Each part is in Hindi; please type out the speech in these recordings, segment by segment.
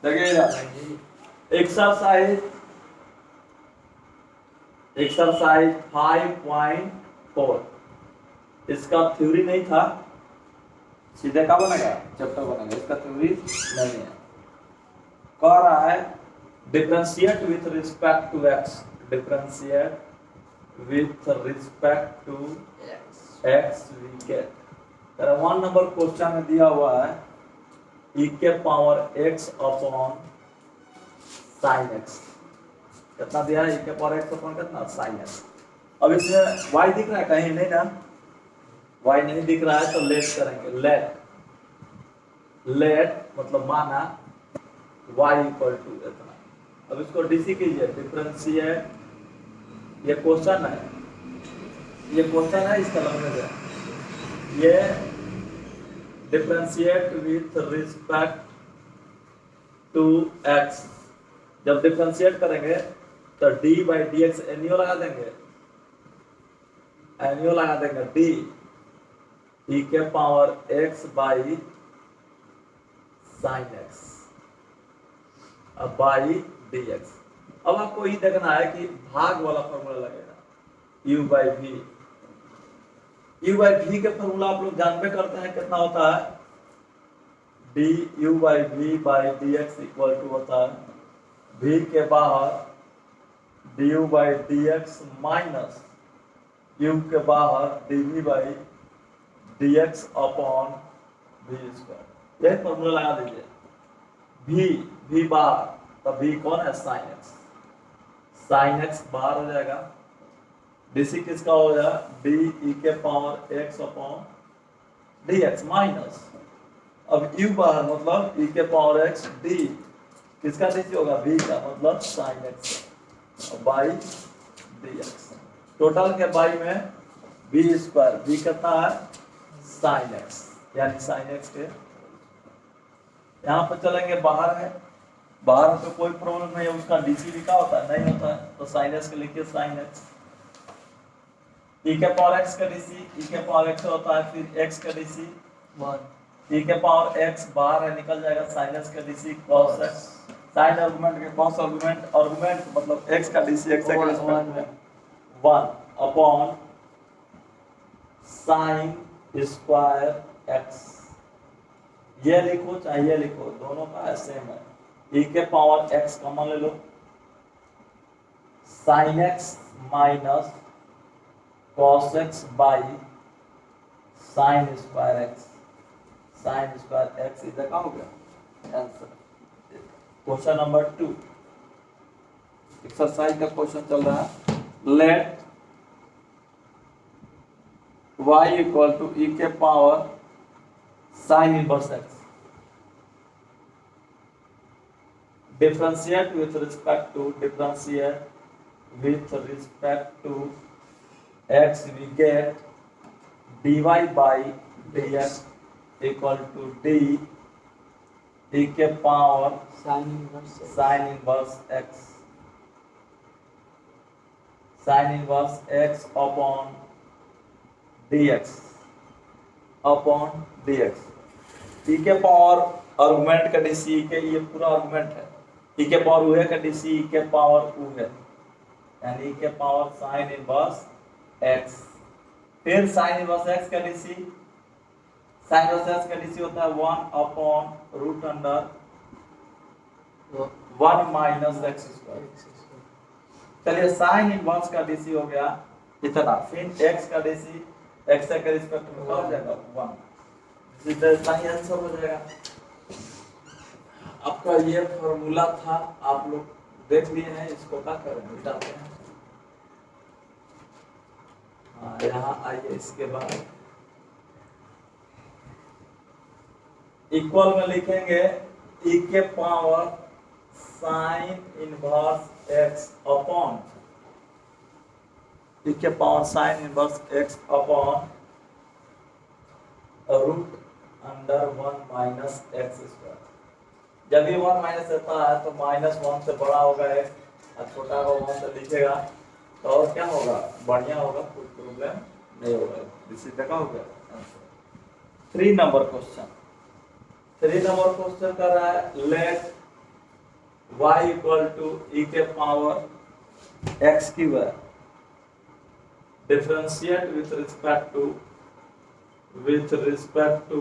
देखिएगा एक्सरसाइज एक्सरसाइज 5.4 इसका थ्योरी नहीं था, सीधे का बनेगा चैप्टर बनेगा, इसका थ्योरी नहीं है। कह रहा है differentiate with respect to x, differentiate with respect to x we get. 1 number question में दिया हुआ है e के power x upon sine x। कितना दिया है? e के पावर x अपॉन कितना? Sine x। अब इसमें y दिख रहा है कहीं? नहीं ना, y नहीं दिख रहा है तो लेट करेंगे। लेट मतलब माना y इक्वल टू इतना। अब इसको डीसी कीजिए, डिफरेंशिएट, ये क्वेश्चन है, ये क्वेश्चन है, इसका लंबे से ये differentiate with respect to x। जब डिफरेंशिएट करेंगे तो d बाई डी एक्स एनियो लगा देंगे, एनियो लगा देंगे d e के power x by sine x अब बाई डी एक्स। अब आपको ये देखना है कि भाग वाला फॉर्मूला लगेगा u बाई वी। u बाई वी के फॉर्मूला आप लोग जानबे करते हैं, कितना होता है? D u by v by d x equal to होता है v के बाहर d u by d x minus u के बाहर d v by d x upon v square. यह फॉर्मूला लगा दीजिए। v बाहर, तब v कौन है? Sine x। साइन x बाहर हो जाएगा, डीसी किसका हो जाएगा? डी ई के power x upon d x minus, अब u बाहर मतलब e के पावर x d किसका डीसी होगा? v का, मतलब sine x by d x. Total के बाई में v स्क्वायर, v कितना है? साइन x, यानी साइन x के यहाँ पर चलेंगे, बाहर है, बाहर तो कोई प्रॉब्लम नहीं है, उसका डीसी भी क्या होता है? नहीं होता है, तो साइन x के लिखिए साइन x। e के पावर x का डीसी, e के पावर x होता है, फिर x का डीसी 1, e के पावर x बाहर है, निकल जाएगा, साइन x का DC cos x। Sine argument के cos आर्गुमेंट, आर्गुमेंट मतलब x का डीसी x के रिस्पेक्ट में 1 अपॉन साइन स्क्वायर x। ये लिखो चाहे ये लिखो, दोनों का सेम है। e के पावर x कॉमन ले लो, sine x minus cos x by sine square x। Sine square x इधर का हो गया आंसर। क्वेश्चन नंबर 2 एक्सरसाइज का क्वेश्चन चल रहा है। Let y equal to e के power sine inverse x, differentiate with respect to x, we get dy by dx equal to d e के power sine inverse x, sign inverse x upon dx upon dx। e के पावर आर्गुमेंट का डीसी के, ये पूरा आर्गुमेंट है, e के पावर u है का डीसी e के पावर u है, यानी e के पावर साइन इनवर्स x। फिर साइन इनवर्स x का डीसी, साइन इनवर्स x का डीसी होता है 1 upon root under 1 minus x square. चलिए साइन इनवर्स का डीसी हो गया इतना, फिर x का डीसी x के रिस्पेक्ट में हो जाएगा 1, सीधे सही आंसर हो जाएगा। आपका ये फॉर्मूला था, आप लोग देख लिए हैं, इसको क्या करें? मिटाते हैं। यहाँ आइए, इसके बाद इक्वल में लिखेंगे e के power sine inverse x upon e के power sine inverse x upon root under 1 minus x square. जब ये 1 माइनस रहता है तो -1 से बड़ा होगा x, और छोटा होगा 1 से लिखेगा तो और क्या होगा? बढ़िया होगा, कोई प्रॉब्लम नहीं होगा। इसी तक हो गया। 3 नंबर क्वेश्चन कर रहा है। Let y equal to e के पावर x क्यूब है, differentiate with respect to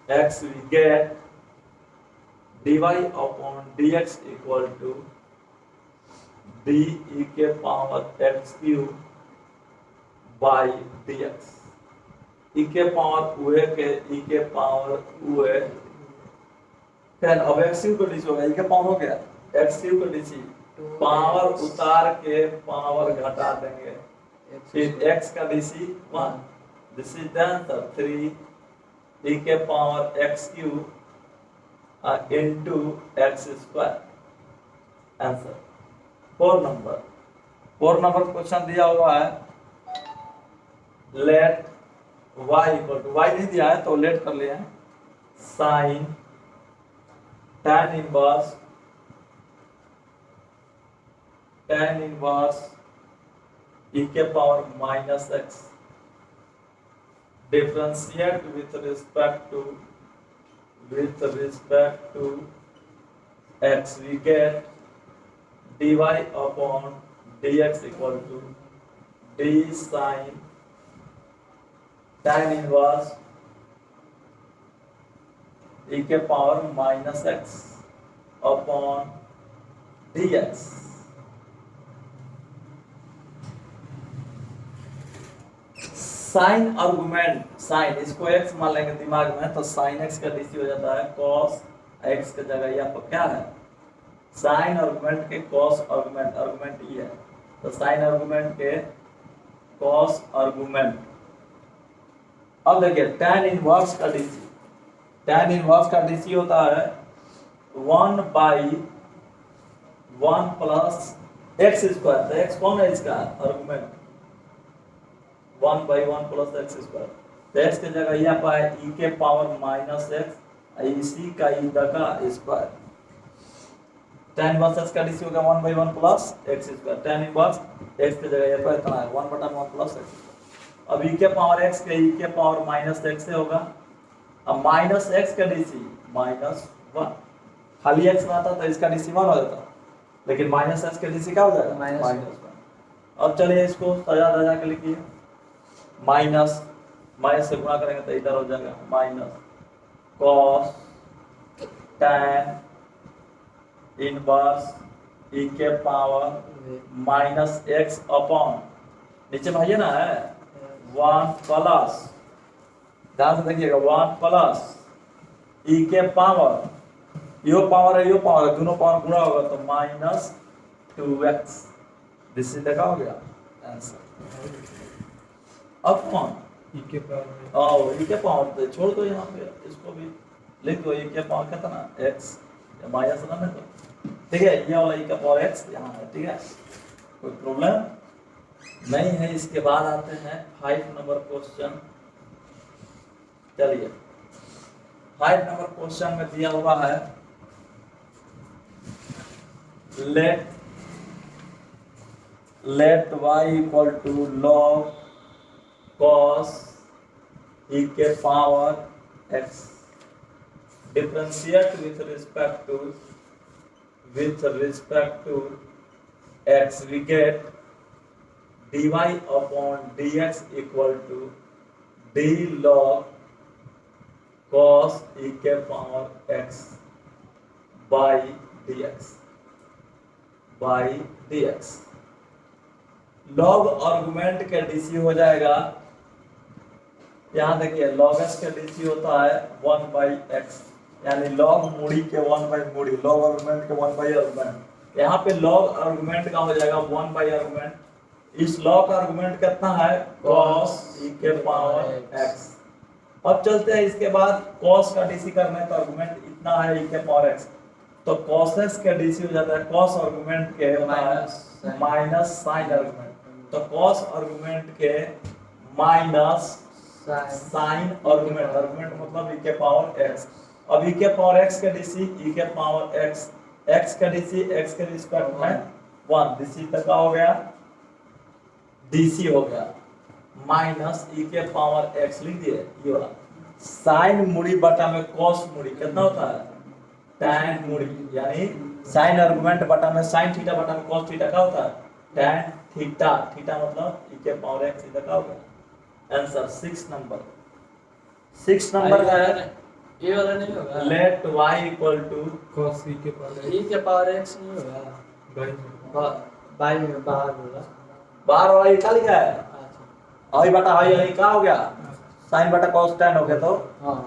x we get dy upon dx equal to d e के power x cube by dx। e के पावर उए के e के पावर उए 10। अब x क्यूब को डीसी होगा, e के पावर हो गया x क्यूब को डीसी, पावर उतार के पावर घटा देंगे, फिर x का DC 1, this is the answer 3 e के power x cube into x square. Answer 4 number question दिया हुआ है, let y equal to, y नहीं दिया है तो लेट कर लिया है, साइन tan इनवर्स e के power minus x, differentiate with respect to x we get dy upon dx equal to d sin tan inverse e के power minus x upon dx। Sine argument, sine इसको x मान लेंगे दिमाग में, तो साइन x का डीसी हो जाता है cos x की जगह यहाँ पर क्या है, साइन आर्गुमेंट के cos आर्गुमेंट, आर्गुमेंट ये है तो साइन आर्गुमेंट के cos आर्गुमेंट। अब देखिए tan इनवर्स का डीसी, tan इनवर्स का डीसी होता है 1 बाई 1 प्लस एक्स स्क्वायर, तो x कौन है इसका argument, 1 by 1 plus x square, तो x की जगह यहाँ पर e के पावर माइनस x, इसी का e का स्क्वायर, tan इनवर्स x का डीसी होगा 1 by 1 plus x square, tan inverse x की जगह यहाँ पर इतना है 1 बटा 1 प्लस x। अब e के पावर x के e के पावर माइनस x से होगा, अब माइनस x का डीसी माइनस 1, खाली x रहता तो इसका डीसी 1 हो जाता, लेकिन माइनस x का डीसी क्या हो जाएगा माइनस 1। अब चलिए इसको सजा के लिखिए, माइनस से गुणा करेंगे तो इधर हो जाएगा minus cos tan inverse e के पावर माइनस x अपॉन, नीचे में है ना है 1 प्लस, ध्यान से देखिएगा 1 प्लस e के पावर, यो पावर है दोनों पावर गुणा होगा तो माइनस 2x, दिस इज देखा हो गया आंसर। अब कौन e के पावर तो छोड़ दो, यहाँ पे इसको भी लिख दो, e के पावर कितना x माइनस ना तो ठीक है, ये वाला e का पावर x यहाँ है, ठीक है कोई प्रॉब्लम नहीं है। इसके बाद आते हैं 5 नंबर क्वेश्चन। चलिए 5 नंबर क्वेश्चन में दिया हुआ है, let y equal to log cos e के power x, differentiate with respect to x we get dy upon dx equal to d log cos e के power x by dx। log argument के डीसी हो जाएगा, यहाँ देखिए log s का डीसी होता है 1 बाई एक्स, यानी log मूड़ी के 1 बाई मूड़ी, log आर्गुमेंट के 1 बाई आर्गुमेंट, यहाँ पे log आर्गुमेंट का हो जाएगा 1 बाई आर्गुमेंट, इस log आर्गुमेंट कितना है cos e के पावर x। अब चलते हैं इसके बाद cos का डीसी करना है तो आर्गुमेंट इतना है e के पावर x, तो cos x का डीसी हो जाता है cos आर्गुमेंट के माइनस साइन आर्गुमेंट, तो cos आर्गुमेंट के माइनस साइन आर्गुमेंट, आर्गुमेंट मतलब e के पावर x। अब e के पावर x का डीसी e के पावर x का डीसी x के रिस्पेक्ट में 1, डीसी तक का हो गया, डीसी हो गया माइनस e के पावर x लिख दिए, ये वाला साइन मुड़ी बटा में cos मुड़ी कितना होता है tan मुड़ी यानी साइन आर्गुमेंट बटा में साइन थीटा बटा में cos थीटा का होता है tan थीटा, थीटा मतलब e के पावर x इधर का होगा आंसर 6 नंबर का है ये वाला नहीं होगा, let y equal to cos e के पावर e के पावर x नहीं होगा, बाई बाई में बाहर होगा। बाहर वाला ये क्या लिखा है अच्छा i बटा i यानी क्या हो गया sin बटा cos tan हो गया तो हाँ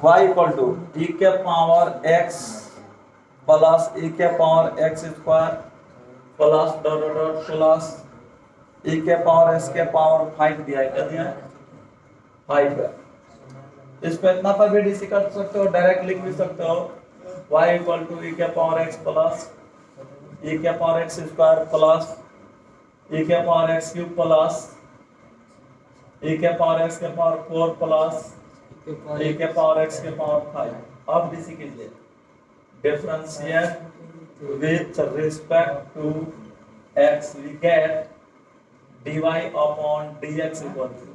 y इक्वल टू e के पावर x प्लस e के power x square plus dot dot dot plus e के पावर s के पावर 5 दिया है, क्या दिया है 5 है। इस पे इतना पर भी डीसी कर सकते हो, डायरेक्ट लिख भी सकते हो y इक्वल टू e के पावर x प्लस e के power x square plus e के power x cube plus e के पावर x के पावर 4 प्लस e के पावर x के पावर 5। अब डीसी कीजिए differentiate with respect to x we get dy upon dx equal to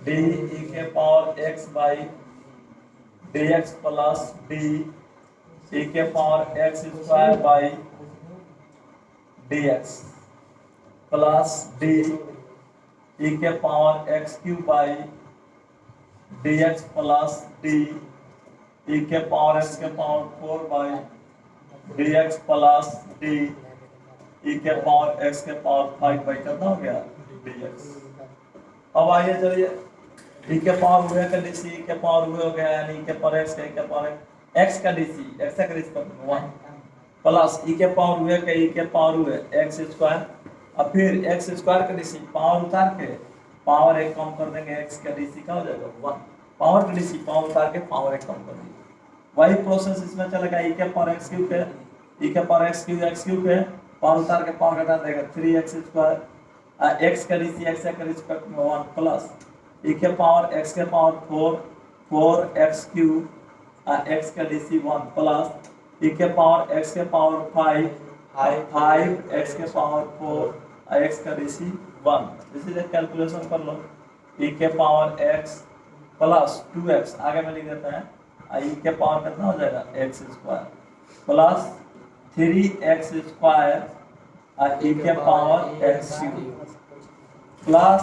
d e के power x by dx plus d e के power x square by dx plus d e के power x cube by dx plus d e के पावर x के power 4 by dx plus d e के पावर x के पावर 5 by कितना हो गया dx। अब आइए चलिए e के पावर हुए का dc e के पावर हुए हो गया यानी e के पावर x का e के पावर x का dc x का रिस्पेक्ट में 1 प्लस e के पावर हुए का e के पावर हुए x स्क्वायर अब फिर x स्क्वायर का dc पावर उतार के पावर एक कम कर देंगे x का dc का हो जाएगा 1 पावर का dc पावर उतार के पावर एक कम कर देंगे वही प्रोसेस इसमें चलेगा e के पावर x क्यूब है e के पावर x क्यूब है पावर उतार के पावर घटा देगा 3x स्क्वायर x का dc x का रिस्पेक्ट में 1 प्लस e के पावर x के पावर 4x क्यूब x का dc 1 प्लस e के पावर x के पावर 5 x के पावर 4 x का dc 1। इसीलिए कैलकुलेशन कर लो e के पावर x प्लस 2x आगे में लिख देते हैं e के पावर कितना हो जाएगा x square plus 3x square e के power x cube plus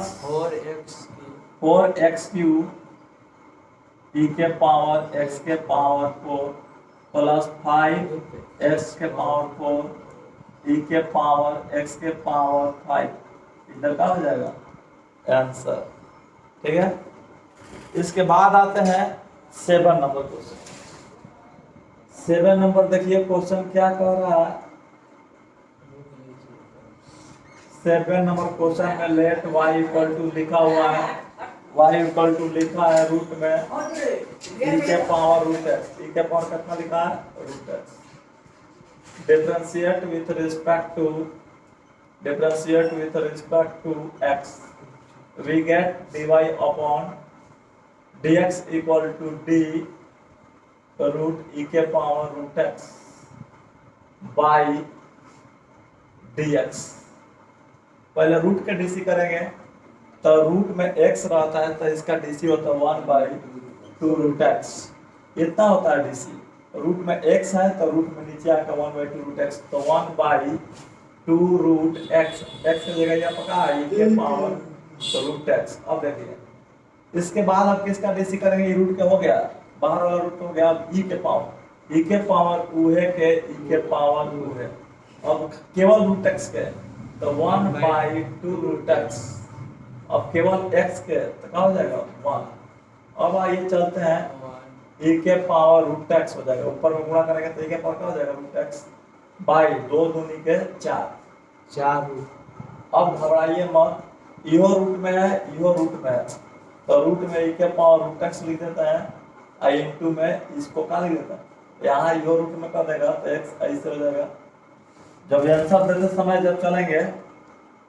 4x cube e के पावर x के पावर 4 प्लस 5x के पावर 4 e के पावर x के पावर 5 इधर का हो जाएगा आंसर। ठीक है, इसके बाद आते हैं 7 नंबर क्वेश्चन। 7 नंबर देखिए क्वेश्चन क्या कह रहा है। 7 नंबर क्वेश्चन में लेट y इक्वल टू लिखा हुआ है y इक्वल टू लिखा है रूट में e के पावर रूट x e के पावर कितना लिखा है root x differentiate with respect to x we get dy upon dx equal to d root e के power root x by dx। पहले रूट के डीसी करेंगे तो रूट में x रहता है तो इसका डीसी होता है 1 बाई 2 रूट x इतना होता है डीसी। रूट में x है तो रूट में नीचे आएगा 1 बाई 2 रूट x तो 1 बाई 2 रूट x x की जगह यहाँ पका e के पावर तो रूट x। अब देखिए इसके बाद आप किसका डीसी करेंगे ये रूट का हो गया बाहर वाला रूट हो गया अब e के पावर ऊहे के e के पावर ऊहे अब केवल रूट x के तो 1 बाई 2 रूट x अब केवल x के तो क्या हो जाएगा 1। अब आइए चलते हैं e के पावर रूट x हो जाएगा ऊपर में गुणा करेंगे तो e के पावर क्या हो जाएगा रूट x बाई 2 दूनी के 4 रूट। अब घबराइए मत इहो रूट में है इहो रूट में है तो रूट में e के पावर रूट x लिख देता है आई इनटू में इसको क्या लिख देता है यहाँ इहो रूट में कर देगा तो x ऐसे हो जाएगा। जब आंसर देते समय जब चलेंगे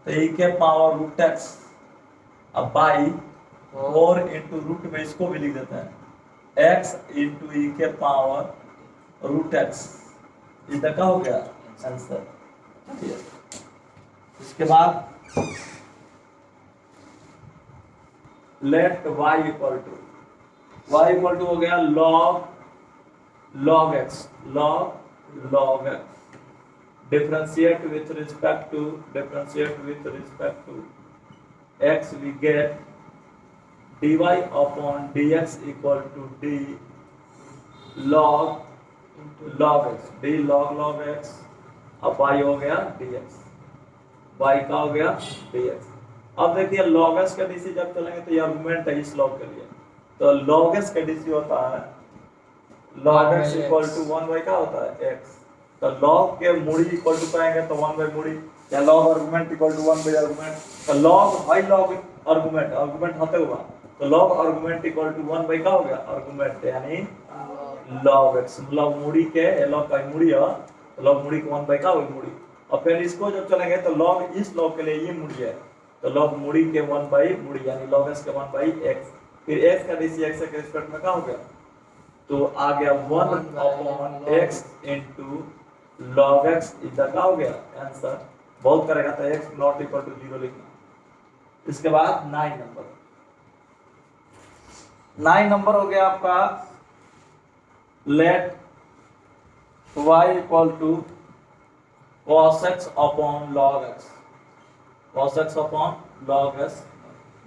तो e के पावर रूट x अब बाई 4 इंटू रूट में इसको भी लिख देते हैं x इंटू e के पावर रूट x इधर का हो गया आंसर। इसके बाद let y equal to y equal to हो गया log x, log x, differentiate with respect to x, we get dy upon dx equal to d log x, d log x, अब y हो गया dx, y का हो गया dx। अब देखिए log s का dc जब चलेंगे तो ये आर्गुमेंट है इस log के लिए, तो log s का dc होता है log x equal to 1 by क्या होता है x, तो log के मूड़ी इक्वल टू पाएंगे तो 1 by मूड़ी, या log argument equal to 1 by argument, तो log बाई log आर्गुमेंट होते हुआ, तो log argument equal to 1 by क्या हो गया आर्गुमेंट, यानी log x, log मूड़ी के log का मूड़ी है, तो log मूड़ी को 1 by क्या होगी मूड़ी, और फिर इसको जब चलेंगे तो log इस log के लिए ये मूड़ी है, तो log मूड़ी के 1 by मूड़ी यानी log s के 1 by x, फिर x का dc x के रिस्पेक्ट में क्या हो गया, तो आ गया 1 upon x into log x, इधर क्या हो गया आंसर, बहुत करेगा तो x नॉट इक्वल टू 0 लिखना। इसके बाद 9 नंबर हो गया आपका, let y equal to cos x upon log x, cos x upon log x,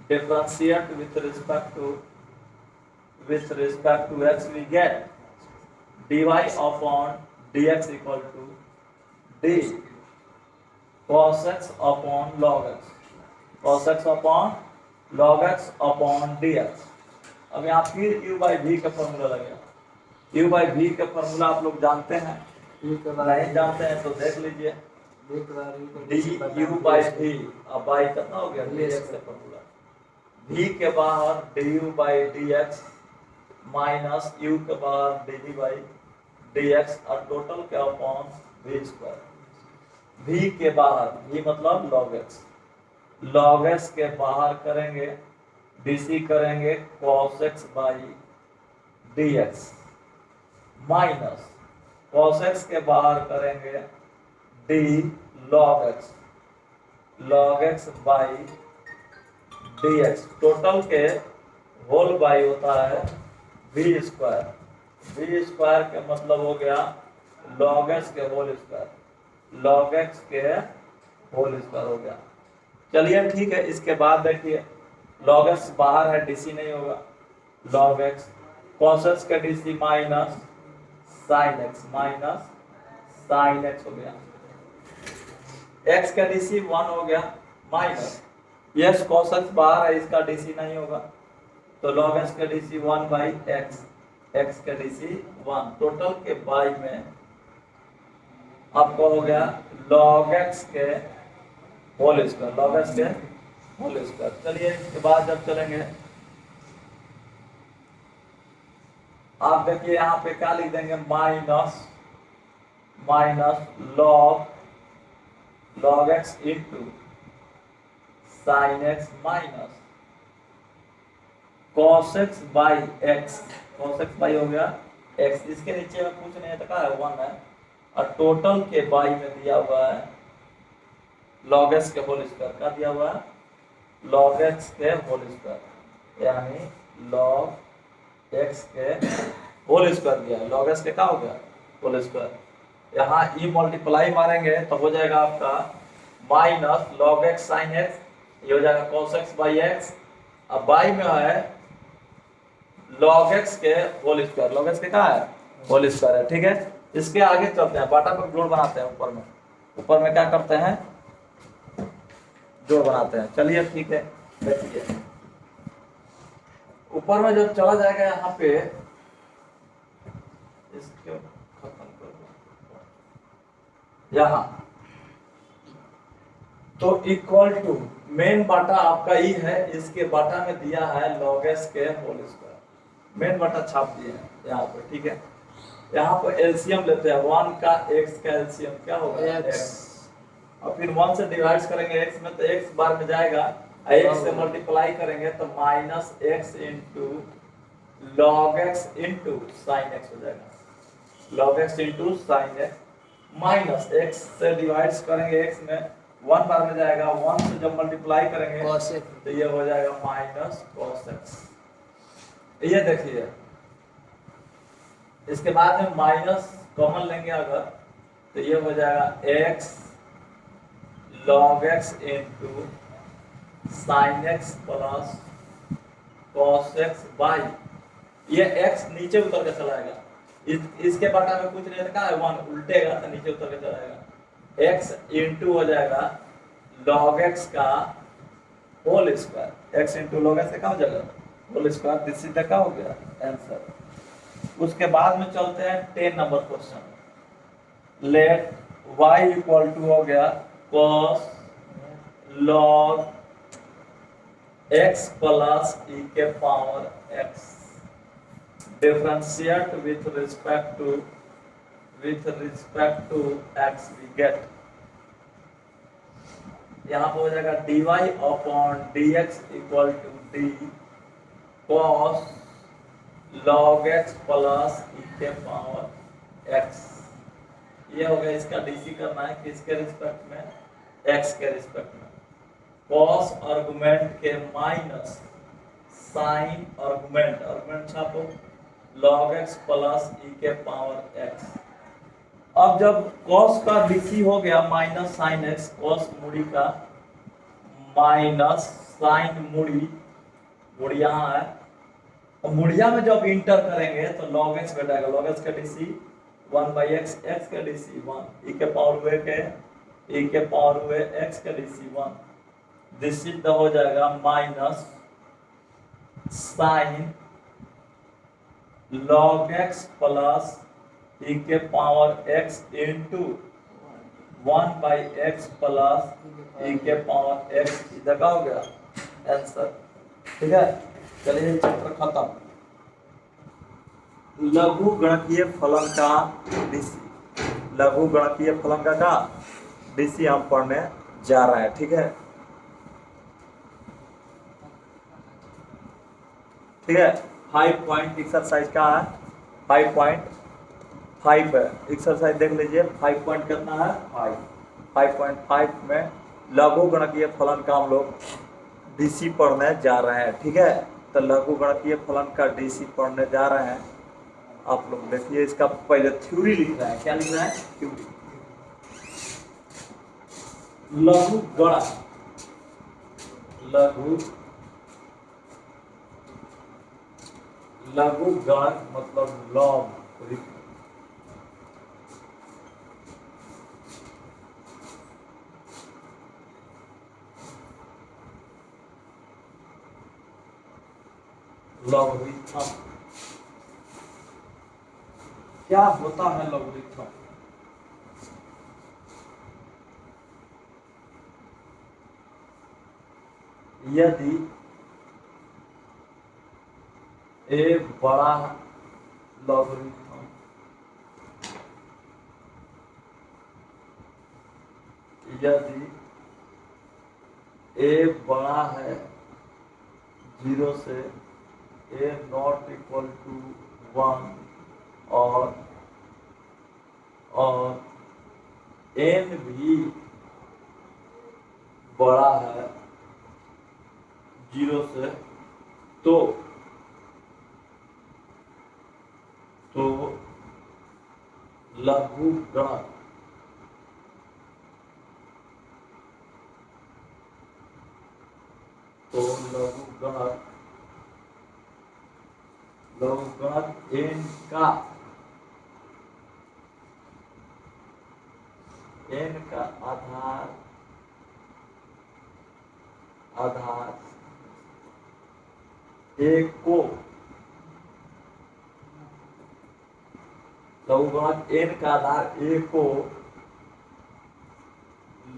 differentiate with respect to x, we get dy upon dx equal to d cos x upon log x, cos x upon log x upon dx। अब यहाँ फिर u by v का फॉर्मूला लगेगा, u by v का फॉर्मूला आप लोग जानते हैं, नहीं जानते हैं तो देख लीजिए, du by v, अब by कितना हो गया dx का फॉर्मूला, v के बाहर du by dx minus u के बाहर dd by dx और टोटल के अपॉन v स्क्वायर, v के बाहर, v मतलब log x के बाहर करेंगे dc करेंगे cos x by dx minus cos x के बाहर करेंगे d log x by dx, total के होल बाई होता है v स्क्वायर के मतलब हो गया log x के होल स्क्वायर, log x के होल स्क्वायर हो गया। चलिए ठीक है, इसके बाद देखिए log x बाहर है dc नहीं होगा, log x cos x का dc माइनस sin x हो गया, x का dc 1 हो गया माइनस, यस cos x बाहर है इसका dc नहीं होगा, तो log x का dc 1 by x का dc 1, टोटल के बाई में आपको हो गया log x के होल स्क्वायर, चलिए इसके बाद जब चलेंगे आप देखिए यहाँ पे क्या लिख देंगे, minus log x into sin x minus cos x by x, cos x by हो गया x, इसके नीचे में कुछ नहीं है तो क्या है 1 है, और टोटल के बाई में दिया हुआ है log x के होल स्क्वायर, का दिया हुआ है log x के होल स्क्वायर, यानी log x के होल स्क्वायर दिया है, log x के क्या हो गया होल स्क्वायर, यहाँ e मल्टीप्लाई मारेंगे तो हो जाएगा आपका minus log x sin x, ये हो जाएगा cos x by x, अब बाई में है log x के होल स्क्वायर, log x के क्या है होल स्क्वायर है, ठीक है। इसके आगे चलते हैं, बाटा पर जोड़ बनाते हैं, ऊपर में क्या करते हैं जोड़ बनाते हैं, चलिए ठीक है। देखिए ऊपर में जब चला जाएगा यहाँ पे, इसको खत्म कर दो यहाँ, तो इक्वल टू मेन बाटा आपका ई है, इसके बाटा में दिया है log s के होल स्क्वायर, मेन बाटा छाप दिए हैं यहाँ पे, ठीक है। यहाँ पर एलसीएम लेते हैं, 1 का x का एलसीएम क्या होगा x, और फिर 1 से डिवाइड करेंगे x में तो x बार में जाएगा, x से मल्टीप्लाई करेंगे तो minus x into log x into sine x हो जाएगा, log x into sine x minus x से डिवाइड करेंगे x में 1 बार में जाएगा, 1 से जब मल्टीप्लाई करेंगे तो ये हो जाएगा माइनस cos x। ये देखिए इसके बाद में माइनस कॉमन लेंगे अगर, तो ये हो जाएगा x log x into sine x plus cos x by, ये x नीचे उतर के चला जाएगा, इसके बटा में कुछ नहीं लिखा है, 1 उल्टेगा तो नीचे उतर के चला जाएगा, x इंटू हो जाएगा log x का whole square, x into log x का हो जाएगा whole square, this is the क्या हो गया आंसर। उसके बाद में चलते हैं 10 number question, let y equal to हो गया cos log x plus e के power x, differentiate with respect to x we get, यहाँ पे हो जाएगा dy upon dx equal to d cos log x plus e के पावर x, ये हो गया। इसका डीसी करना है किसके रिस्पेक्ट में, x के रिस्पेक्ट में, cos आर्गुमेंट के माइनस साइन आर्गुमेंट, आर्गुमेंट छापो log x प्लस e के पावर x। अब जब cos का डीसी हो गया माइनस साइन x, cos मुड़ी का माइनस साइन मुड़ी, मुड़ी यहाँ है, और मुड़िया में जब इंटर करेंगे तो log x घटाएगा, log x का डीसी 1 by x, x का डीसी 1, e के पावर हुए के e के पावर हुए x का डीसी 1, दिस सिद्ध हो जाएगा minus sine log x plus e के power x into 1 by x plus e के पावर x, इधर का हो गया आंसर। ठीक है, चलिए चैप्टर खत्म। लघु गणकीय फलन का डीसी, लघु गणकीय फलन का डीसी हम पढ़ने जा रहे हैं। ठीक है, ठीक है, 5 पॉइंट एक्सरसाइज का है, 5.5 है एक्सरसाइज, देख लीजिए 5 पॉइंट कितना है 5.5 में लघु गणकीय फलन का हम लोग डीसी पढ़ने जा रहे हैं। ठीक है, तो लघु गणकीय फलन का डीसी पढ़ने जा रहे हैं। आप लोग देखिए, इसका पहले थ्योरी लिख रहा है, क्या लिख रहा है थ्योरी, लघु गणक, लघु गणक मतलब लॉग, लॉगरिथम, क्या होता है लॉगरिथम, यदि एक बड़ा लॉगरिथम यदि a बड़ा है 0 से, a नॉट इक्वल टू 1 और n भी बड़ा है 0 से, तो लघु गणक लघु गणक n का आधार एक को, लघु गणक n का आधार a को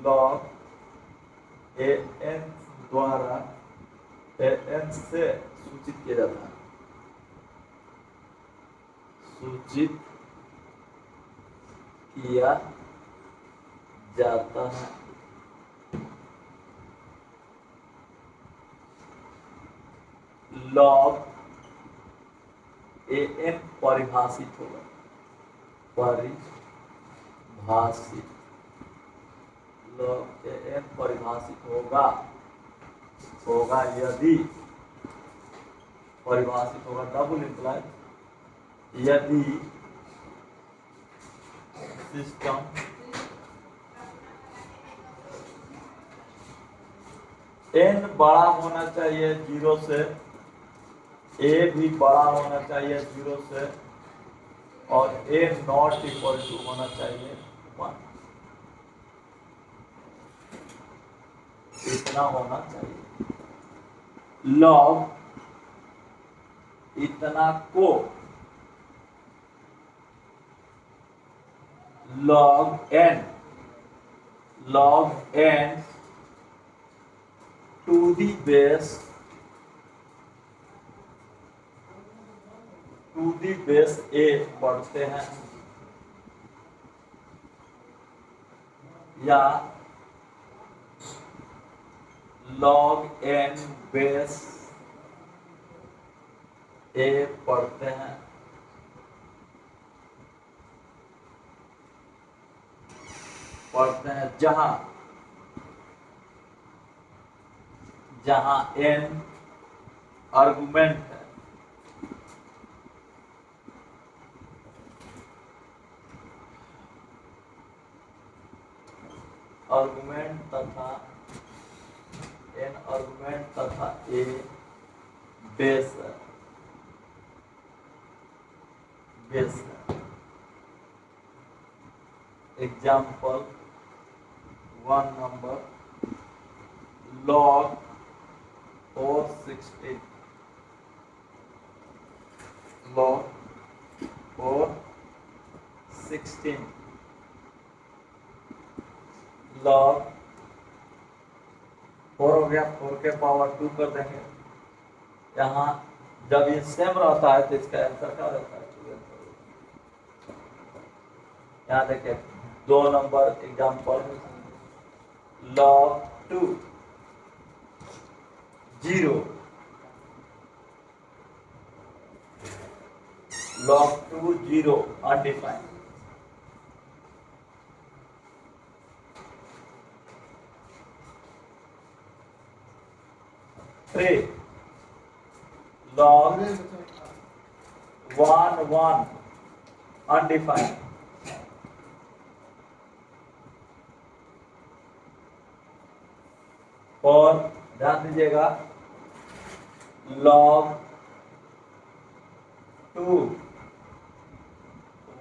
log an द्वारा an से सूचित किया जाता है, सूचित किया जाता है। log an परिभाषित होगा, log an परिभाषित होगा यदि, परिभाषित होगा डबल इंप्लाई, यदि सिस्टम n बड़ा होना चाहिए 0 से, a भी बड़ा होना चाहिए 0 से, और a नॉट इक्वल टू होना चाहिए 1। इतना होना चाहिए। लॉग इतना को log n to the base a पढ़ते हैं, या log n base a पढ़ते हैं, जहां n आर्गुमेंट है, तथा a बेस है। एग्जाम्पल 1 नंबर log 416 log 4 हो गया, 4 के पावर 2 कर देंगे। यहाँ जब ये सेम रहता है तो इसका आंसर क्या रहता है? यहाँ देखिए 2 number example log 2 0 log 2 0 undefined। log 1 1 undefined। और ध्यान दीजिएगा log 2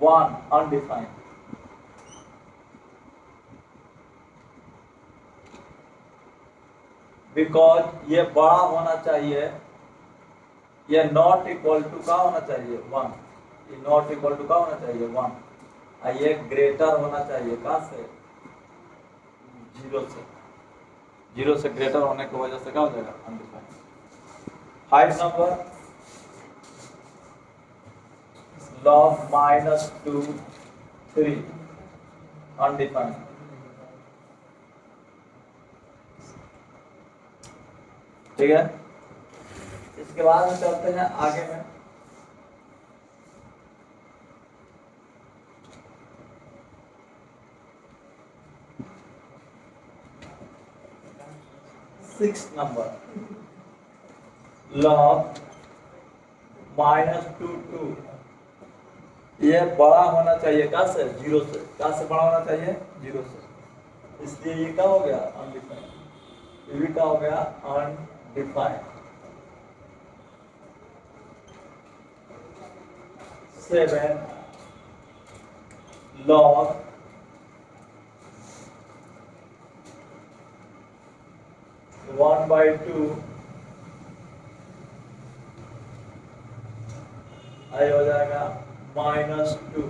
1 undefined। बिकॉज ये बड़ा होना चाहिए, ये नॉट इक्वल टू का होना चाहिए 1, ये नॉट इक्वल टू का होना चाहिए 1, और ये ग्रेटर होना चाहिए का से 0 से। 0 से ग्रेटर होने की वजह से क्या हो जाएगा? अनडिफाइंड। 5 number log -2 3 undefined. ठीक है, इसके बाद हम चलते हैं आगे में। सिक्स नंबर log -2 2, ये बड़ा होना चाहिए का से 0 से, का से बड़ा होना चाहिए 0 से, इसलिए ये क्या हो गया? अनडिफाइंड। ये भी क्या हो गया? अनडिफाइंड। 7 log 1/2 आई हो जाएगा -2,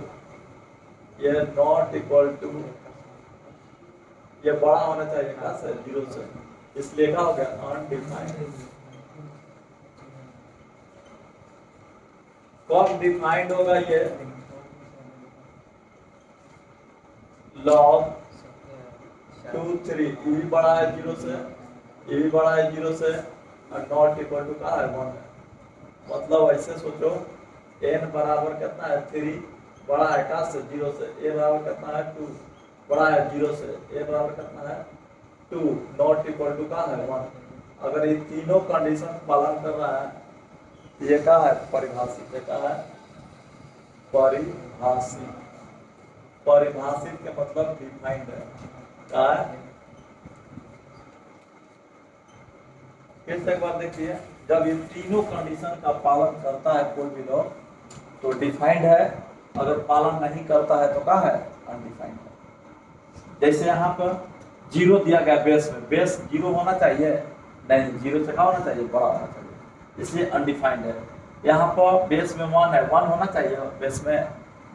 ये नॉट इक्वल टू, ये बड़ा होना चाहिए क्या से 0 से, इसलिए क्या हो गया? अनडिफाइंड। कब डिफाइंड होगा ये? log 2 3, ये भी बड़ा है 0 से, ये भी बड़ा है 0 से, और नॉट इक्वल टू क्या है? 1 है। मतलब ऐसे सोचो n बराबर कितना है? 3, बड़ा है का से 0 से, a बराबर कितना है? 2, बड़ा है 0 से, a बराबर कितना है? 2, नॉट इक्वल टू का है 1। अगर ये तीनों कंडीशन पालन कर रहा है, ये क्या है? परिभाषित। ये क्या है? परिभाषित। परिभाषित के मतलब डिफाइंड है। क्या है? फिर से एक बार देखिए, जब ये तीनों कंडीशन का पालन करता है कोई भी लॉग तो डिफाइंड है, अगर पालन नहीं करता है तो क्या है? अनडिफाइंड है। जैसे यहाँ पर 0 दिया गया बेस में, बेस 0 होना चाहिए नहीं, 0 से क्या होना चाहिए? बड़ा होना चाहिए, इसलिए अनडिफाइंड है। यहाँ पर बेस में 1 है, 1 होना चाहिए, बेस में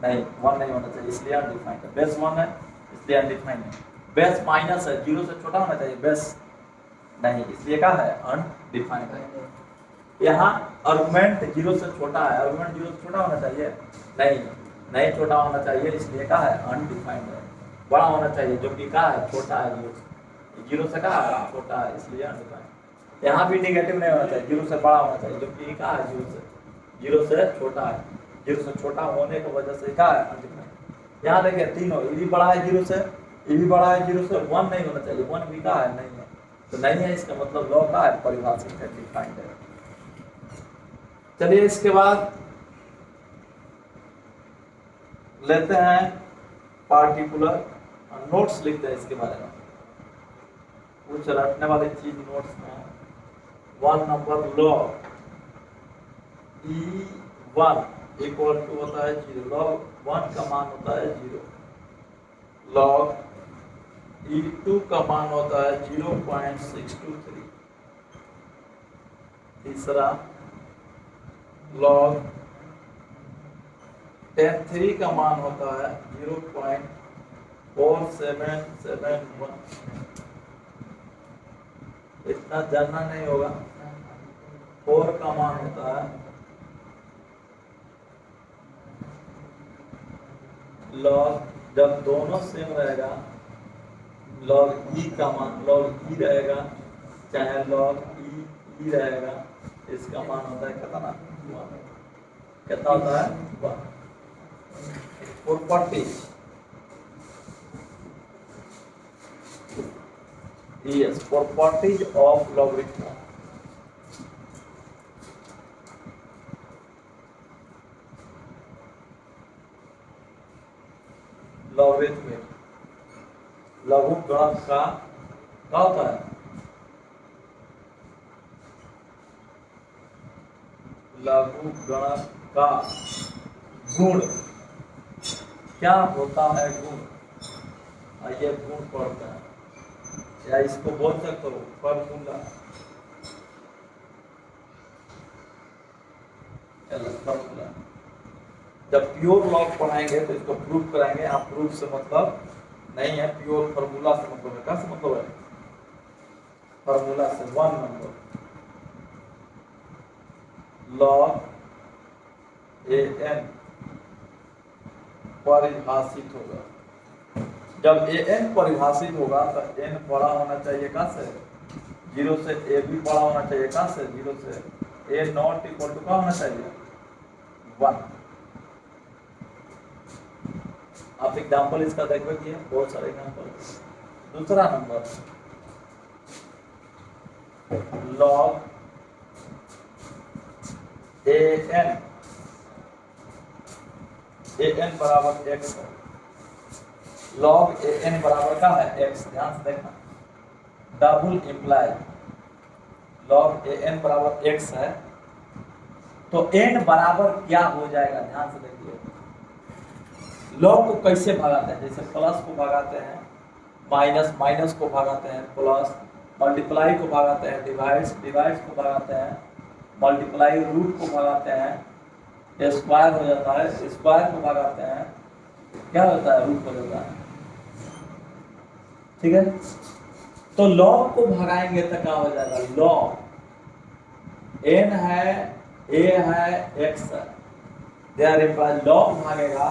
नहीं 1 नहीं होना चाहिए, इसलिए अनडिफाइंड है। बेस 1 है इसलिए अनडिफाइंड है। बेस माइनस है, 0 से छोटा होना चाहिए, बेस नहीं, इसलिए क्या है? अनडिफाइंड है। यहाँ आर्गुमेंट 0 से छोटा है, आर्गुमेंट 0 से छोटा होना चाहिए नहीं, नहीं छोटा होना चाहिए, इसलिए क्या है? अनडिफाइंड है। बड़ा होना चाहिए जो कि क्या है? छोटा है, 0 से क्या है? छोटा है, इसलिए अनडिफाइंड। यहाँ भी निगेटिव नहीं होना चाहिए, 0 से बड़ा होना चाहिए जो कि क्या है? 0 से छोटा है, 0 से छोटा होने की वजह से क्या है? अनडिफाइंड। यहाँ देखिए तीनों, ये भी बड़ा है 0 से, ये भी बड़ा है 0 से, 1 नहीं होना चाहिए, 1 भी क्या है? नहीं है, तो नहीं है, इसका मतलब लॉ का है? परिभाषित है, डिफाइंड है। चलिए इसके बाद लेते हैं पार्टिकुलर, नोट्स लिखते हैं इसके बारे में, कुछ रटने वाली चीज नोट्स में। 1 number log E1 equal to होता है 0, लॉग 1 का मान होता है 0, लॉग E2 का मान होता है 0.623। तीसरा लॉग tan3 का मान होता है 0.4771। इतना जानना नहीं होगा। 4 का मान होता है लॉग, जब दोनों सेम रहेगा, लॉग ई का मान, लॉग ई रहेगा चाहे लॉग ई रहेगा, इसका मान होता है कितना? 1। कितना होता है? 1। Properties, yes, properties of logarithm. Logarithmic लघु गणक का क्या होता है? लघु गणक का गुण क्या होता है? गुण, आइए गुण पढ़ते हैं, या इसको बोल सकते हो फॉर्मूला। फॉर्मूला जब प्योर लॉग पढ़ाएंगे तो इसको प्रूफ कराएंगे। यहाँ प्रूफ से मतलब नहीं है, प्योर फॉर्मूला से मतलब है। क्या से मतलब है? फॉर्मूला से 1 नंबर लॉग an परिभाषित होगा। जब an परिभाषित होगा तो n बड़ा होना चाहिए कहाँ से? 0 से। a भी बड़ा होना चाहिए कहाँ से? 0 से। a नॉट इक्वल टू क्या होना चाहिए? 1। आप एग्जाम्पल इसका देखोगे, बहुत सारे एग्जाम्पल। दूसरा नंबर लॉग an बराबर x है। लॉग an बराबर क्या है? x। ध्यान से देखना, डबल इम्प्लाई लॉग an बराबर x है तो n बराबर क्या हो जाएगा? ध्यान से देखिए, लॉग को कैसे भगाते हैं? जैसे प्लस को भगाते हैं, माइनस को भगाते हैं, प्लस मल्टीप्लाई को भगाते हैं, डिवाइड्स को भगाते हैं, मल्टीप्लाई रूट को भगाते हैं, स्क्वायर हो जाता है, स्क्वायर को भगाते हैं, क्या होता है? रूट हो जाता है। ठीक है, तो लॉग को भगाएंगे तो क्या हो जाएगा? लॉग n है, a है, x है, देयर इम्प्लाई लॉग भागेगा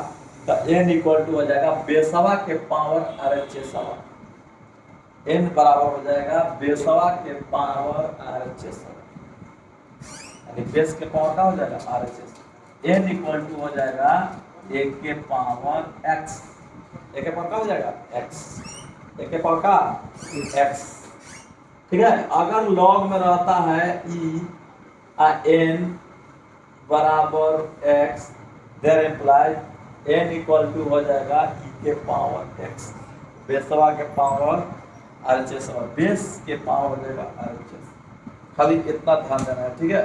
तो n इक्वल टू हो जाएगा बेसवा के पावर RHS। n बराबर हो जाएगा बेसवा के पावर RHS, यानी बेस के पावर का हो जाएगा RHS। n इक्वल टू हो जाएगा 1 के पावर x, 1 के पावर का हो जाएगा x, 1 के पावर का x। ठीक है, अगर लॉग में रहता है e n बराबर x, there imply n equal to हो जाएगा e के पावर x, बेसवा के पावर RHS और बेस के पावर हो जाएगा RHS। खाली इतना ध्यान देना है, ठीक है।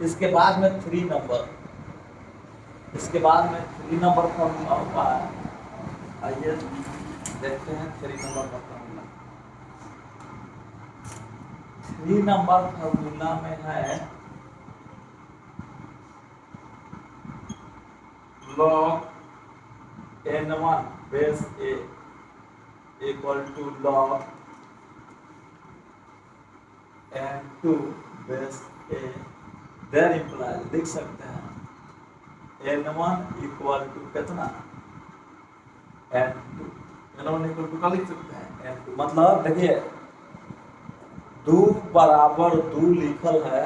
इसके बाद में 3 नंबर, इसके बाद में 3 नंबर फॉर्मूला होता है। आइए देखते हैं 3 नंबर का फॉर्मूला। 3 नंबर फॉर्मूला में है log n1 base a equal to log n2 base a। There implies लिख सकते हैं n1 इक्वल टू कितना n2, n1 इक्वल टू क्या लिख सकते हैं n2। मतलब देखिए 2 बराबर 2 लिखल है,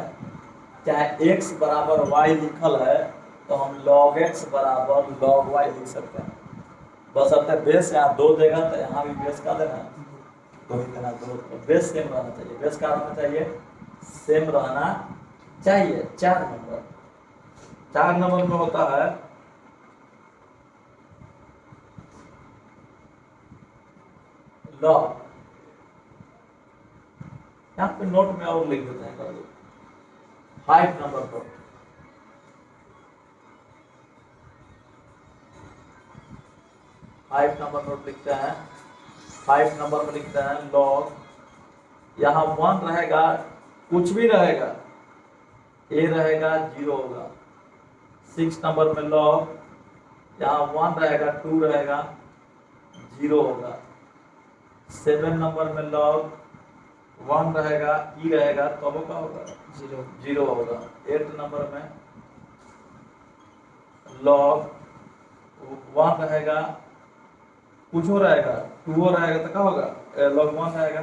चाहे x बराबर y लिखल है, तो हम log x बराबर log y लिख सकते हैं। बस अब तक बेस यहाँ 2 देगा तो यहाँ भी बेस का देना है, 2 ही देना, 2 तो बेस सेम रहना चाहिए। बेस का रहना चाहिए, सेम रहना चाहिए। 4 नंबर, 4 नंबर में होता है log, यहाँ पे नोट में और लिख देते हैं 5 नंबर पर 5 नंबर नोट लिखते हैं। 5 नंबर में लिखते हैं log, यहाँ 1 रहेगा, कुछ भी रहेगा, a रहेगा 0 होगा। 6 नंबर में log, यहाँ 1 रहेगा, 2 रहेगा, 0 होगा। 7 नंबर में log, 1 रहेगा, e रहेगा, तो वो क्या होगा 0 होगा। 8 नंबर में log 1 रहेगा, कुछ हो रहेगा, 2 हो रहेगा, तो क्या होगा log 1 रहेगा,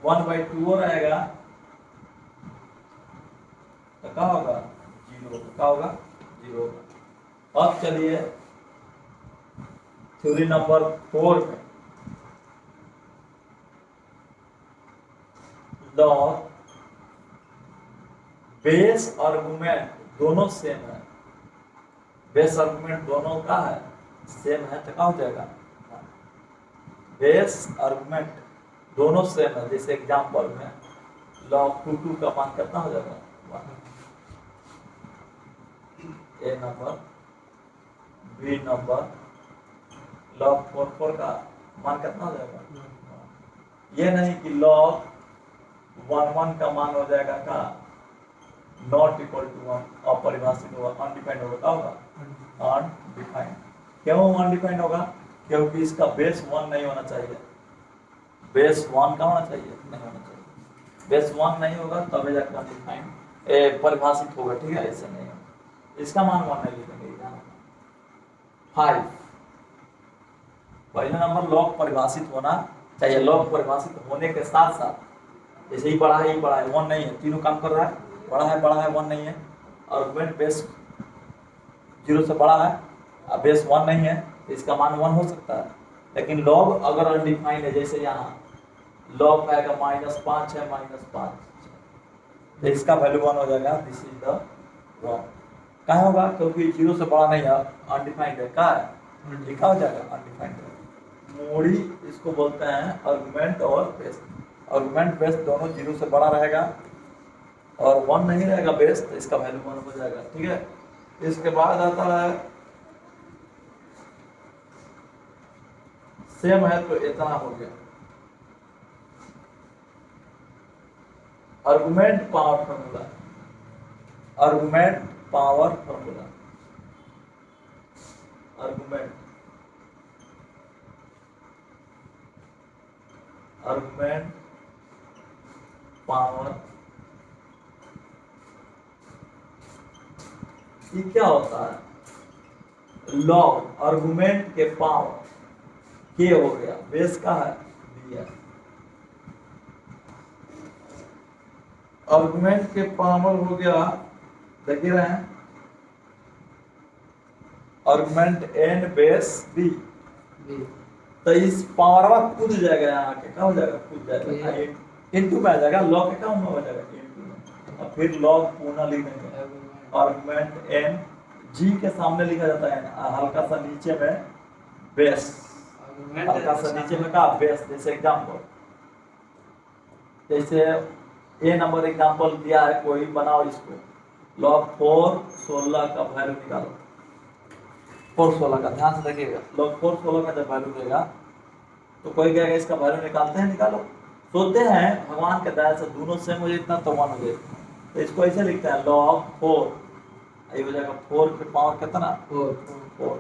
1/2 हो रहेगा, तो क्या होगा 0, क्या होगा 0 होगा। अब चलिए 3 नंबर 4 में log बेस आर्गुमेंट दोनों सेम है, बेस आर्गुमेंट दोनों का है सेम है, तो क्या हो जाएगा बेस आर्गुमेंट दोनों सेम है। जैसे एग्जांपल में log 2 का मान कितना हो जाएगा 1, a number, b number, log 4 का मान कितना हो जाएगा। ये नहीं कि log 1 का मान हो जाएगा का नॉट इक्वल टू 1, अपरिभाषित होगा, अनडिफाइंड होगा, क्या होगा अनडिफाइंड। क्यों अनडिफाइंड होगा, क्योंकि इसका बेस 1 नहीं होना चाहिए, बेस 1 का होना चाहिए, नहीं होना चाहिए। बेस 1 नहीं होगा तब जाकर अनडिफाइंड परिभाषित होगा, ठीक है, ऐसे नहीं होगा। इसका मान 1 नहीं लिखेंगे। 5 पहला नंबर लॉग परिभाषित होना चाहिए, लॉग परिभाषित होने के साथ साथ जैसे ही बड़ा है, 1 नहीं है, तीनों काम कर रहा है, बड़ा है 1 नहीं है, आर्गुमेंट बेस 0 से बड़ा है, बेस 1 नहीं है, तो इसका मान 1 हो सकता है। लेकिन लॉग अगर अनडिफाइंड है, जैसे यहाँ लॉग आएगा -5 है, -5, तो इसका वैल्यू 1 हो जाएगा। दिस इज द रॉन्ग, कहाँ होगा, क्योंकि 0 से बड़ा नहीं है, अनडिफाइंड है, कहाँ है, लिखा हो जाएगा अनडिफाइंड है। मोड़ी इसको बोलते हैं आर्गुमेंट और बेस। आर्गुमेंट बेस दोनों 0 से बड़ा रहेगा और 1 नहीं रहेगा बेस, तो इसका वैल्यू 1 हो जाएगा, ठीक है। इसके बाद आता है सेम है तो इतना हो गया, argument power formula, argument power formula, argument power, ये क्या होता है, लॉग आर्गुमेंट के पावर के हो गया, बेस का है दिया, आर्गुमेंट के पावर हो गया, देख रहे हैं, आर्गुमेंट n बेस b, तो इस पावर में कूद जाएगा, यहाँ के क्या हो जाएगा, कूद जाएगा, इनटू में आ जाएगा, लॉग के काम में हो जाएगा इनटू में, और फिर लॉग पुनः लिख देंगे, आर्गुमेंट n जी के सामने लिखा जाता है हल्का सा नीचे में बेस, हल्का सा नीचे में का बेस। जैसे एग्जाम्पल, जैसे ए नंबर एग्जाम्पल दिया है, कोई बनाओ इसको, log 4 16 का वैल्यू निकालो। 4 16 का ध्यान से देखिएगा, log 4 16 का जब वैल्यू देगा तो कोई कहेगा इसका वैल्यू निकालते हैं, निकालो। सोचते हैं भगवान के दया से दोनों सेम हो जाए, इतना तो 1 हो जाए, तो इसको ऐसे लिखते हैं log 4, ये हो जाएगा 4 के पावर कितना 4।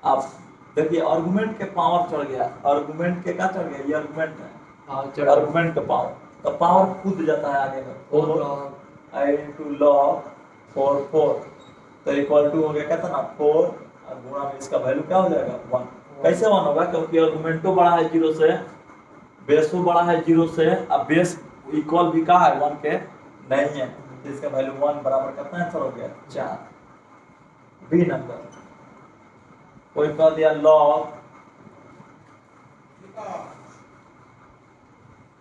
अब देखिए आर्गुमेंट के पावर चढ़ गया, आर्गुमेंट के क्या चढ़ गया, ये आर्गुमेंट है, आर्गुमेंट का पावर, तो पावर कूद जाता है आगे में 4 into log 4 तो इक्वल टू हो गया कितना 4 और गुणा में इसका वैल्यू क्या हो जाएगा 1। कैसे 1 होगा, क्योंकि आर्गुमेंटो बड़ा है 0 से, बेसो बड़ा है 0 से, अब बेस इक्वल भी कहा है 1 के नहीं है, तो इसका वैल्यू 1 बराबर कितना आंसर हो गया 4। बी नंबर कोई कह दिया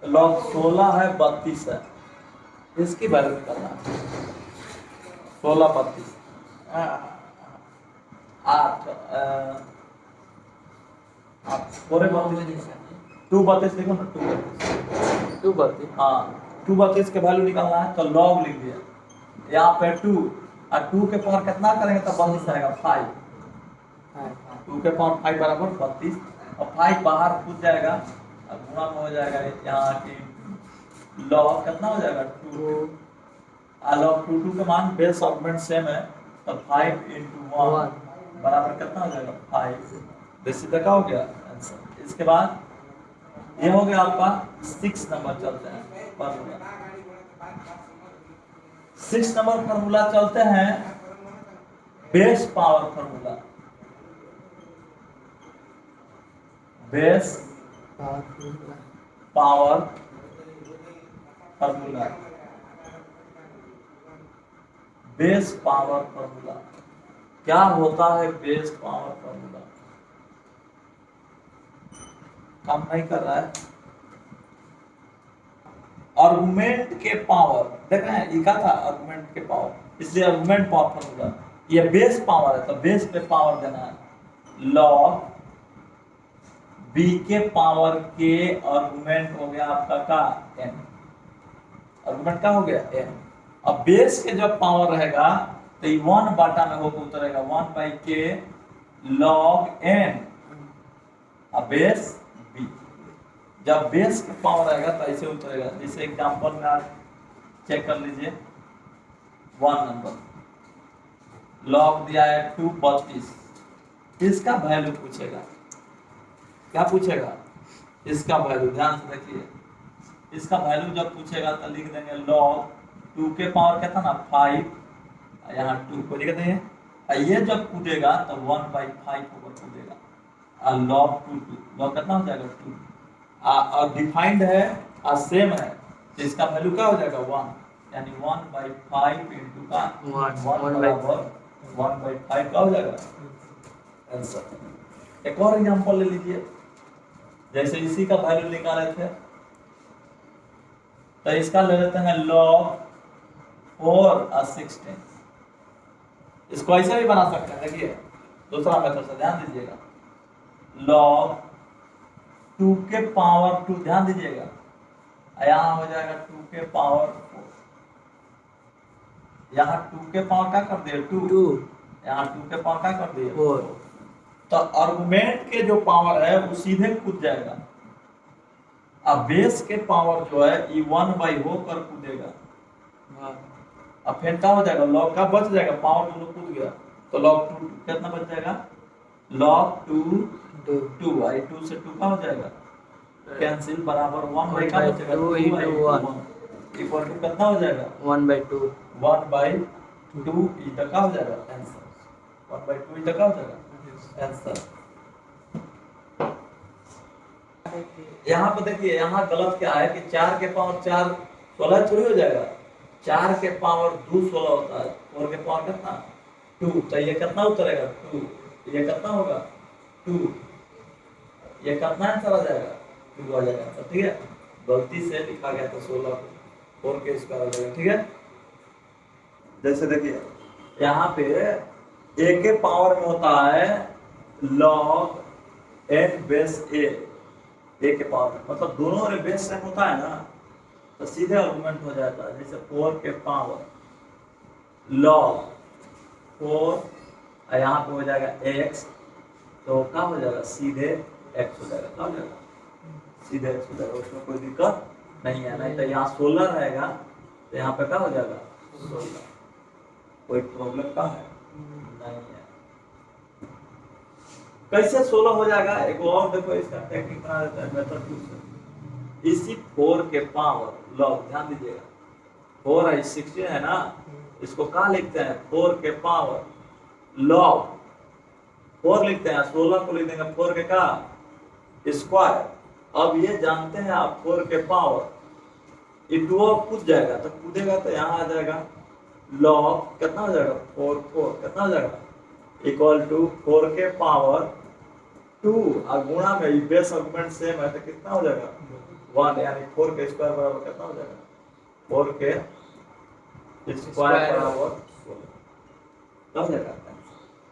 log 16 है 32 है, इसकी वैल्यू निकालना है 16 32 8 पूरे 2 32 लिखो ना 2 32 हाँ 2 32 के वैल्यू निकालना है, तो log लिख दिया यहाँ पे 2 और 2 के पावर कितना करेंगे तो 32 आएगा 5, 2 के पावर 5 बराबर 32 और 5 बाहर कूद जाएगा और गुणा में हो जाएगा यहाँ की log कितना हो जाएगा 2 और log 2 के मान बेस आर्गुमेंट सेम है, तो 5 into 1 बराबर कितना हो जाएगा 5। बेस सीधा हो गया आंसर। इसके बाद ये हो गया आपका 6 नंबर, चलते हैं फार्मूला 6 नंबर फार्मूला चलते हैं base power formula. Base power formula, base power formula क्या होता है, बेस पावर फार्मूला काम नहीं कर रहा है। आर्गुमेंट के पावर देख रहे हैं, ये क्या था आर्गुमेंट के पावर, इसलिए आर्गुमेंट पावर फार्मूला, ये बेस पावर है तो बेस पे पावर देना है, log b के पावर के आर्गुमेंट हो गया आपका का n, आर्गुमेंट का हो गया n। अब बेस के जब पावर रहेगा तो ये 1 बाटा में होकर उतरेगा 1/k log n, अब बेस b जब बेस के पावर आएगा तो ऐसे उतरेगा। जैसे एग्जांपल में आप चेक कर लीजिए 1 नंबर log दिया है 2 32, इसका वैल्यू पूछेगा, क्या पूछेगा इसका वैल्यू, ध्यान से देखिए इसका वैल्यू जब पूछेगा तो लिख देंगे log 2 के पावर कितना ना 5, यहाँ 2 को लिख देंगे, ये जब कूदेगा तो 1/5 होकर कूदेगा और log 2 log कितना हो जाएगा 2 और डिफाइंड है और सेम है, तो इसका वैल्यू क्या हो जाएगा 1, यानी 1/5 into का 1 बराबर 1/5 का हो जाएगा आंसर। एक और एग्जांपल ले लीजिए, जैसे इसी का वैल्यू निकाले थे तो इसका ले लेते हैं log 4 और 16, इसको ऐसे भी बना सकते हैं। देखिए दूसरा मेथड से ध्यान दीजिएगा, log 2 के पावर 2, ध्यान दीजिएगा यहाँ हो जाएगा 2 के पावर 4, यहाँ 2 के पावर क्या कर दिए 2, यहाँ 2 के पावर क्या कर दिए 4, तो आर्गुमेंट के जो पावर है वो सीधे कूद जाएगा, अब बेस के पावर जो है ये 1/, होकर कूदेगा, अब फिर क्या हो जाएगा log का बच जाएगा, पावर दोनों कूद गया तो log 2 कितना बच जाएगा log 2 आई 2 से 2 का हो जाएगा कैंसिल, बराबर 1/, का बचेगा 2 into 1 इक्वल टू कितना हो जाएगा 1/2 इधर का हो जाएगा आंसर, 1/2 इधर का हो जाएगा आंसर। यहाँ पे देखिए यहाँ गलत क्या है कि 4 के पावर 4 16 थोड़ी हो जाएगा, 4 के पावर 2 16 होता है, 4 के पावर कितना 2, तो ये कितना उतरेगा 2, ये कितना होगा 2, ये कितना आंसर आ जाएगा 2 आ जाएगा आंसर, ठीक है। गलती से लिखा गया था 16 4 के स्क्वायर हो जाएगा, ठीक है। जैसे देखिए यहाँ पे ए के पावर में होता है log n बेस ए, ए के पावर में, मतलब दोनों रे बेस सेम होता है ना, तो सीधे आर्गुमेंट हो जाता है। जैसे 4 के पावर log 4 यहाँ पे हो जाएगा x, तो क्या हो जाएगा, सीधे x हो जाएगा, क्या हो जाएगा, सीधे x हो जाएगा, उसमें कोई दिक्कत नहीं है। नहीं तो यहाँ 16 रहेगा तो यहाँ पे क्या हो जाएगा 16, कोई प्रॉब्लम का है नहीं है। कैसे 16 हो जाएगा, एक और देखो इसका टेक्निक बना देता है मेथड 2 से। इसी 4 के पावर लॉग, ध्यान दीजिएगा 4 है 16 है ना, इसको क्या लिखते हैं 4 के पावर लॉग 4 लिखते हैं, 16 को लिख देंगे 4 के का स्क्वायर। अब ये जानते हैं आप 4 के पावर इंटू कूद जाएगा, तो कूदेगा तो यहाँ आ जाएगा लॉग कितना हो जाएगा 4 कितना हो जाएगा इक्वल टू 4 के पावर 2 और गुणा में बेस आर्गुमेंट सेम है तो कितना हो जाएगा 1, यानी 4 के स्क्वायर बराबर कितना हो जाएगा 4 के स्क्वायर बराबर 16, तब हो जाएगा।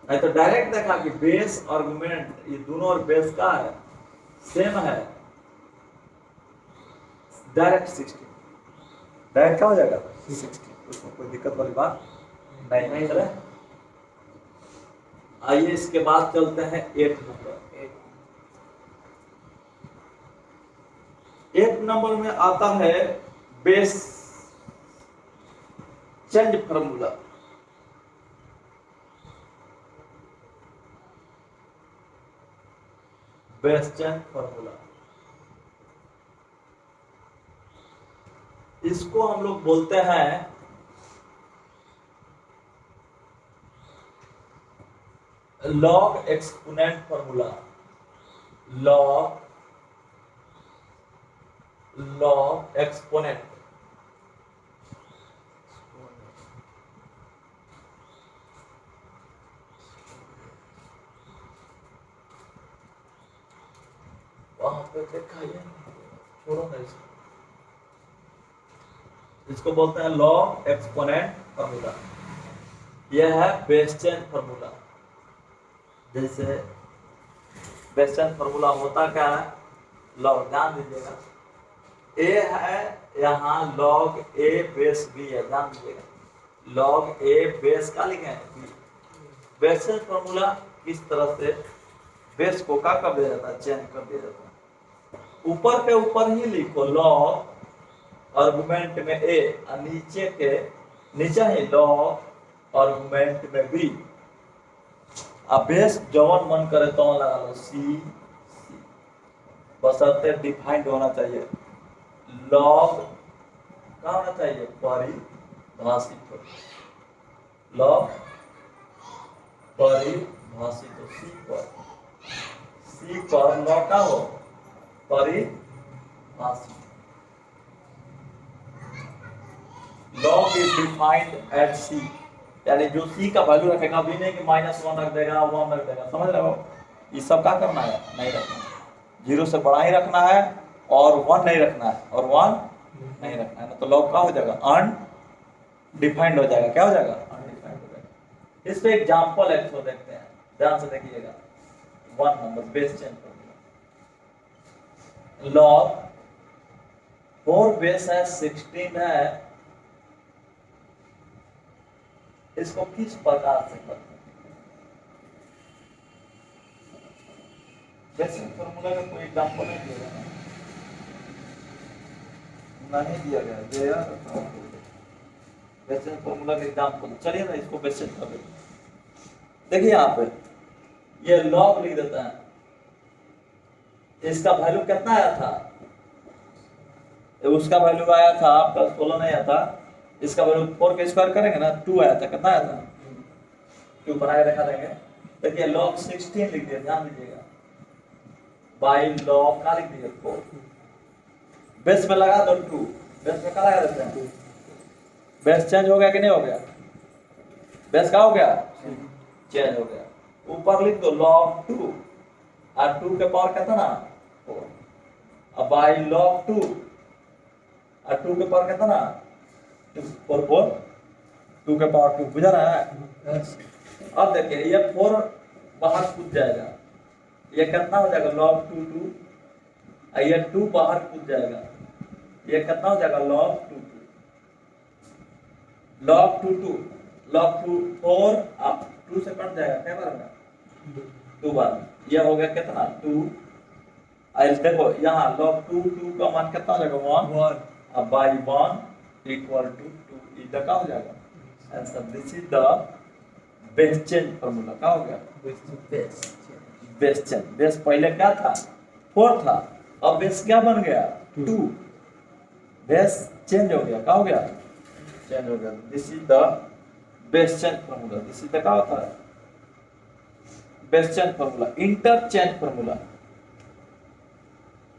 नहीं तो डायरेक्ट देखा कि बेस आर्गुमेंट ये दोनों और बेस का है सेम है, डायरेक्ट 16, डायरेक्ट क्या हो जाएगा 16, उसमें कोई दिक्कत वाली बात नहीं है। आइए इसके बाद चलते हैं 8 नंबर। 8 नंबर में आता है base change formula. Base change formula, इसको हम लोग बोलते हैं log exponent formula. Log exponent, वहां पे देखा ये, छोड़ो ना इसको बोलते हैं लॉग एक्सपोनेंट फार्मूला। यह है बेस चेंज फार्मूला। जैसे बेस चेंज फार्मूला होता क्या है, लॉग, ध्यान दीजिएगा ए है यहाँ लॉग ए बेस बी है, ध्यान दीजिएगा लॉग ए बेस का लिखे हैं बी। बेस चेंज फार्मूला किस तरह से बेस को क्या कर दिया जाता है, चेंज कर दिया जाता है। ऊपर के ऊपर ही लिखो लॉग आर्गुमेंट में ए और नीचे ही लॉग आर्गुमेंट में बी। अब बेस जवन मन करे तो लगा लो सी, बशर्ते डिफाइंड होना चाहिए। लॉग क्या होना चाहिए, परिभाषित, लॉग परिभाषित, सी पर लॉग का हो परिभाषित। लॉग इज डिफाइंड एट सी, यानी जो सी का वैल्यू रखेगा, अभी नहीं कि -1 रख देगा 1 रख देगा, समझ रहे हो। ये सब क्या करना है, नहीं रखना, 0 से बड़ा ही रखना है और 1 नहीं रखना है, और 1 नहीं रखना है ना, तो लॉग क्या हो जाएगा अनडिफाइंड हो जाएगा। क्या हो जाएगा, अनडिफाइंड हो जाएगा। इस पे एग्जांपल एक तो देखते हैं, ध्यान से देखिएगा। 1 number base change formula, log 4 base है 16 है, इसको किस प्रकार से करते हैं। बेसिक फार्मूला का कोई एग्जांपल नहीं दिया गया, नहीं दिया गया बेसिक फार्मूला का एग्जांपल। चलिए ना इसको बेसिक कर देते हैं। देखिए यहाँ पे ये लॉग लिख देता है, इसका वैल्यू कितना आया था, उसका वैल्यू आया था आपका 16 नहीं आया था, इसका वैल्यू 4 के स्क्वायर करेंगे ना 2 आया था, कितना आया था 2 बनाए रखा देंगे। देखिए log 16 लिख दिया, ध्यान दीजिएगा, बाई log क्या लिख दिया 4, बेस में लगा दो 2, बेस में क्या लगा देते हैं, बेस चेंज हो गया कि नहीं हो गया, बेस क्या हो गया चेंज हो गया। ऊपर लिख दो log 2 और 2 के पावर कितना 4, अब बाई log 2 और 2 के पावर कितना 4 4 2 के पावर 2, बुझा रहा है। अब देखिए ये 4 बाहर कूद जाएगा, ये कितना हो जाएगा log 2 2, ये 2 बाहर कूद जाएगा, ये कितना हो जाएगा log 2 2, log 2 2, log 2 4 अब 2 से कट जाएगा, क्या बार होगा 2 बार, ये हो गया कितना 2, देखो यहाँ log 2 2 का मान कितना हो जाएगा 1, 1 अब by 1 equal to 2, इधर क्या हो जाएगा answer. This is the base change formula, क्या हो गया बेस चेंज। बेस पहले क्या था 4 था, अब बेस क्या बन गया 2, बेस चेंज हो गया, क्या हो गया चेंज हो गया। This is the base change formula, this is the क्या होता है base change formula. Interchange formula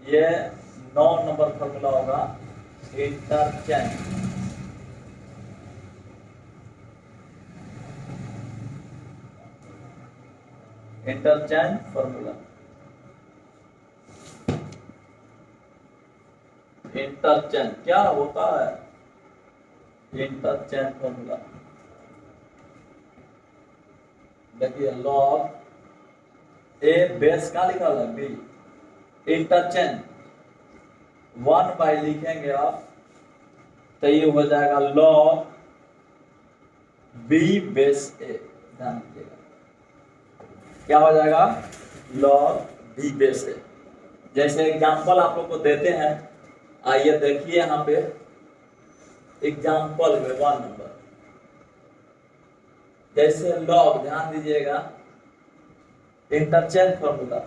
ये 9 नंबर फार्मूला होगा इंटरचेंज। इंटरचेंज फार्मूला, इंटरचेंज क्या होता है इंटरचेंज फार्मूला, देखिए log ए बेस का लिखा है बी, इंटरचेंज 1 बाई लिखेंगे आप तो ये हो जाएगा log बी बेस ए, ध्यान दीजिएगा क्या हो जाएगा log बी बेस ए। जैसे एग्जांपल आप लोग को देते हैं, आइए देखिए यहाँ पे एग्जांपल में 1 नंबर, जैसे log, ध्यान दीजिएगा इंटरचेंज फॉर्मूला,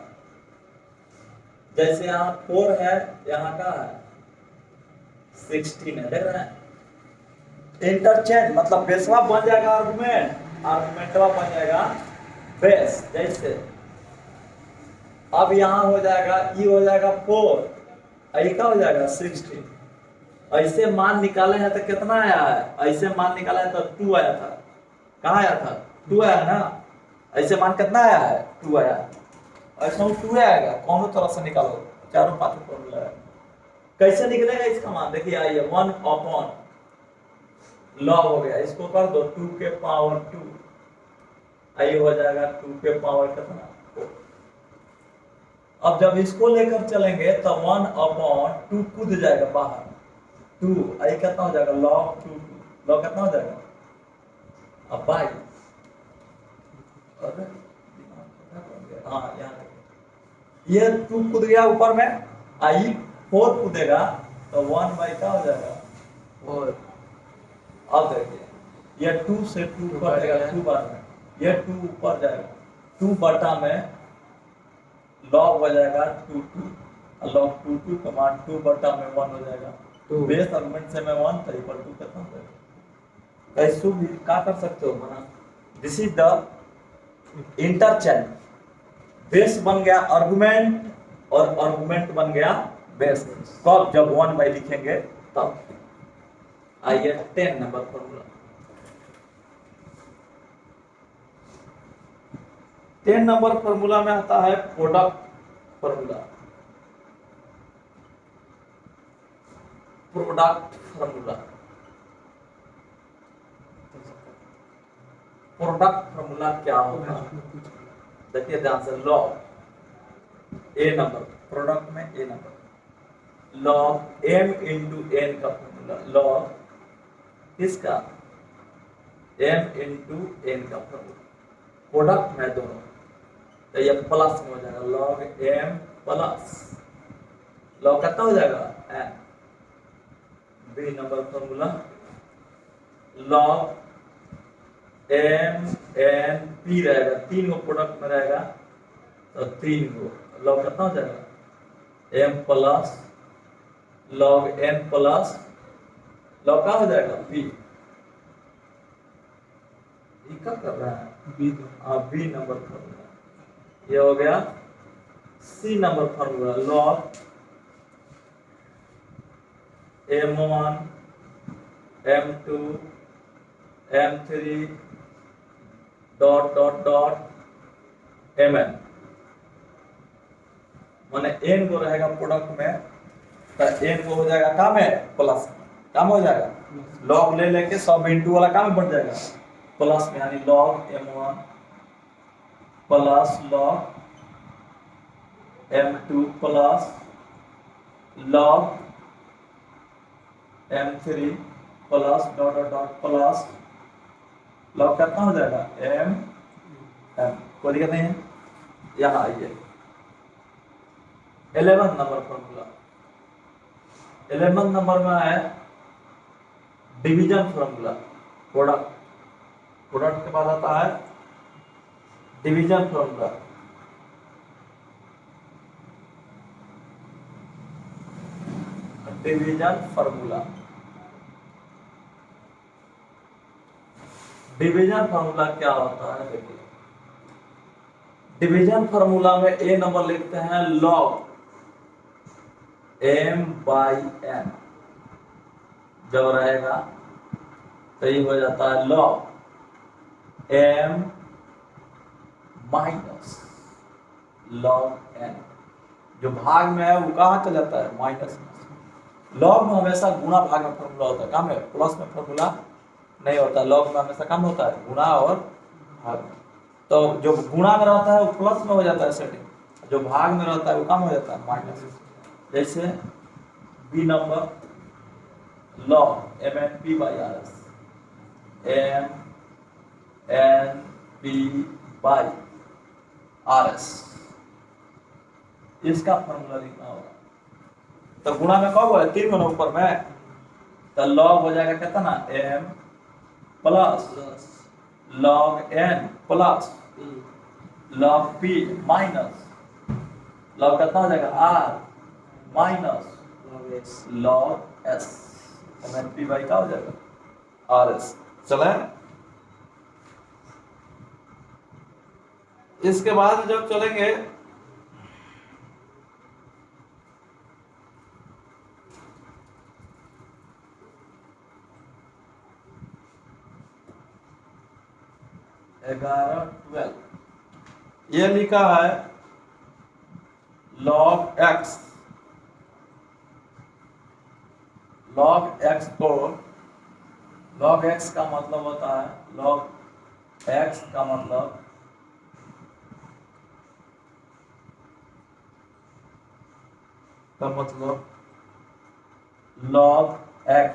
जैसे यहाँ 4 है, यहाँ का है 16 है, देख रहे हैं इंटरचेंज मतलब बेसवा बन जाएगा आर्गुमेंट, आर्गुमेंटवा बन जाएगा बेस। जैसे अब यहाँ हो जाएगा ये हो जाएगा 4, ये क्या हो जाएगा 16, ऐसे मान निकाले हैं तो कितना आया है, ऐसे मान निकाला है तो 2 आया था, कहाँ आया था 2 आया ना, ऐसे मान कितना आया है 2 आया, ऐसा 2 आएगा, कौन तरह से निकालो, चारों पांचों फॉर्मूला है। कैसे निकलेगा इसका मान, देखिए आइए 1 अपॉन log हो गया, इसको कर दो 2 के पावर 2, आइए हो जाएगा 2 के पावर कितना 4। अब जब इसको लेकर चलेंगे तो 1 अपॉन 2 कूद जाएगा बाहर, 2 आई कितना हो जाएगा log 2 2, log कितना हो जाएगा अब बाई, हाँ यहाँ ये 2 कूद गया ऊपर में, आई 4 कूदेगा तो 1 बाई क्या हो जाएगा 4। अब देखिए ये 2 से 2 ऊपर जाएगा 2 बार में, ये 2 ऊपर जाएगा 2 बटा में log हो जाएगा 2 2, log 2 2 का मान 2 बटा में 1 हो जाएगा, बेस आर्गुमेंट से में 1 तो इक्वल टू कितना हो जाएगा, कैसे भी क्या कर सकते हो बना। This is the interchange, base बन गया आर्गुमेंट और आर्गुमेंट बन गया बेस, कब जब 1 बाई लिखेंगे तब। आइए 10 नंबर फॉर्मूला, 10 नंबर फॉर्मूला में आता है product formula, product formula, product formula क्या होगा, देखिए ध्यान से log ए नंबर, प्रोडक्ट में A number, log m into n का फॉर्मूला, log किसका m इंटू n का फॉर्मूला, प्रोडक्ट में दोनों तो ये प्लस में हो जाएगा log m प्लस log कितना हो जाएगा n। B number formula log m n p रहेगा, 3 को प्रोडक्ट में रहेगा तो 3 को log कितना हो जाएगा m plus log n plus log क्या हो जाएगा b, क्या कर रहा है बी बी नंबर फॉर्मूला। ये हो गया C number formula log m1 m2 m3 dot dot dot mn, माने n को रहेगा प्रोडक्ट में तो n को हो जाएगा काम है प्लस, काम हो जाएगा log ले लेके सब इंटू वाला काम बढ़ जाएगा, प्लस में यानी log m1 plus log m2 plus log m3 plus dot dot dot plus log कितना हो जाएगा m कोई दिक्कत नहीं है। यहाँ आइए 11 नंबर फॉर्मूला। 11 नंबर में है डिवीजन फॉर्मूला। प्रोडक्ट के बाद आता है डिवीजन फॉर्मूला। डिवीजन फॉर्मूला क्या होता है देखिए। डिवीजन फॉर्मूला में ए नंबर लिखते हैं log m/n, जब रहेगा तो ये हो जाता है log m minus log n। जो भाग में है वो कहाँ चला जाता है माइनस में। log में हमेशा गुणा भाग में फॉर्मूला होता है, कम है प्लस में फॉर्मूला नहीं होता। log में हमेशा कम होता है गुणा और भाग में। तो जो गुणा में रहता है वो प्लस में हो जाता है सेटिंग, जो भाग में रहता है वो कम हो जाता है माइनस। जैसे B number log mnp/rs mnp/rs इसका फॉर्मूला लिखना होगा। तो गुणा में कब हुआ है 3 गुना ऊपर में, तो log हो जाएगा कितना m plus log n plus log p minus log कितना हो जाएगा r minus log s mnp by क्या हो जाएगा rs। चले इसके बाद जब चलेंगे ग्यारह 12 ये लिखा है log x को log x का मतलब होता है log x का मतलब log x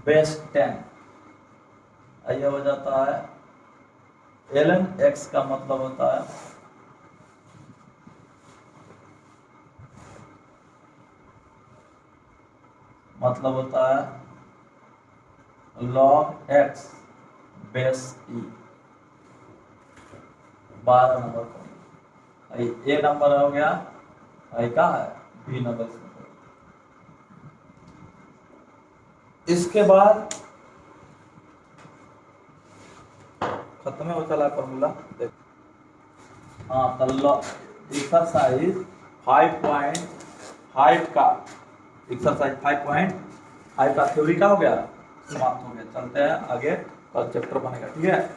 बेस 10। ये हो जाता है ln x का मतलब होता है log x base e। 12 number पर ए नंबर हो गया, क्या है बी नंबर। इसके बाद खत्म हो चला फॉर्मूला। हाँ तो एक्सरसाइज 5.5 का एक्सरसाइज 5.5 का थ्योरी का हो गया समाप्त हो गया। चलते हैं आगे, कल चैप्टर बनेगा, ठीक है।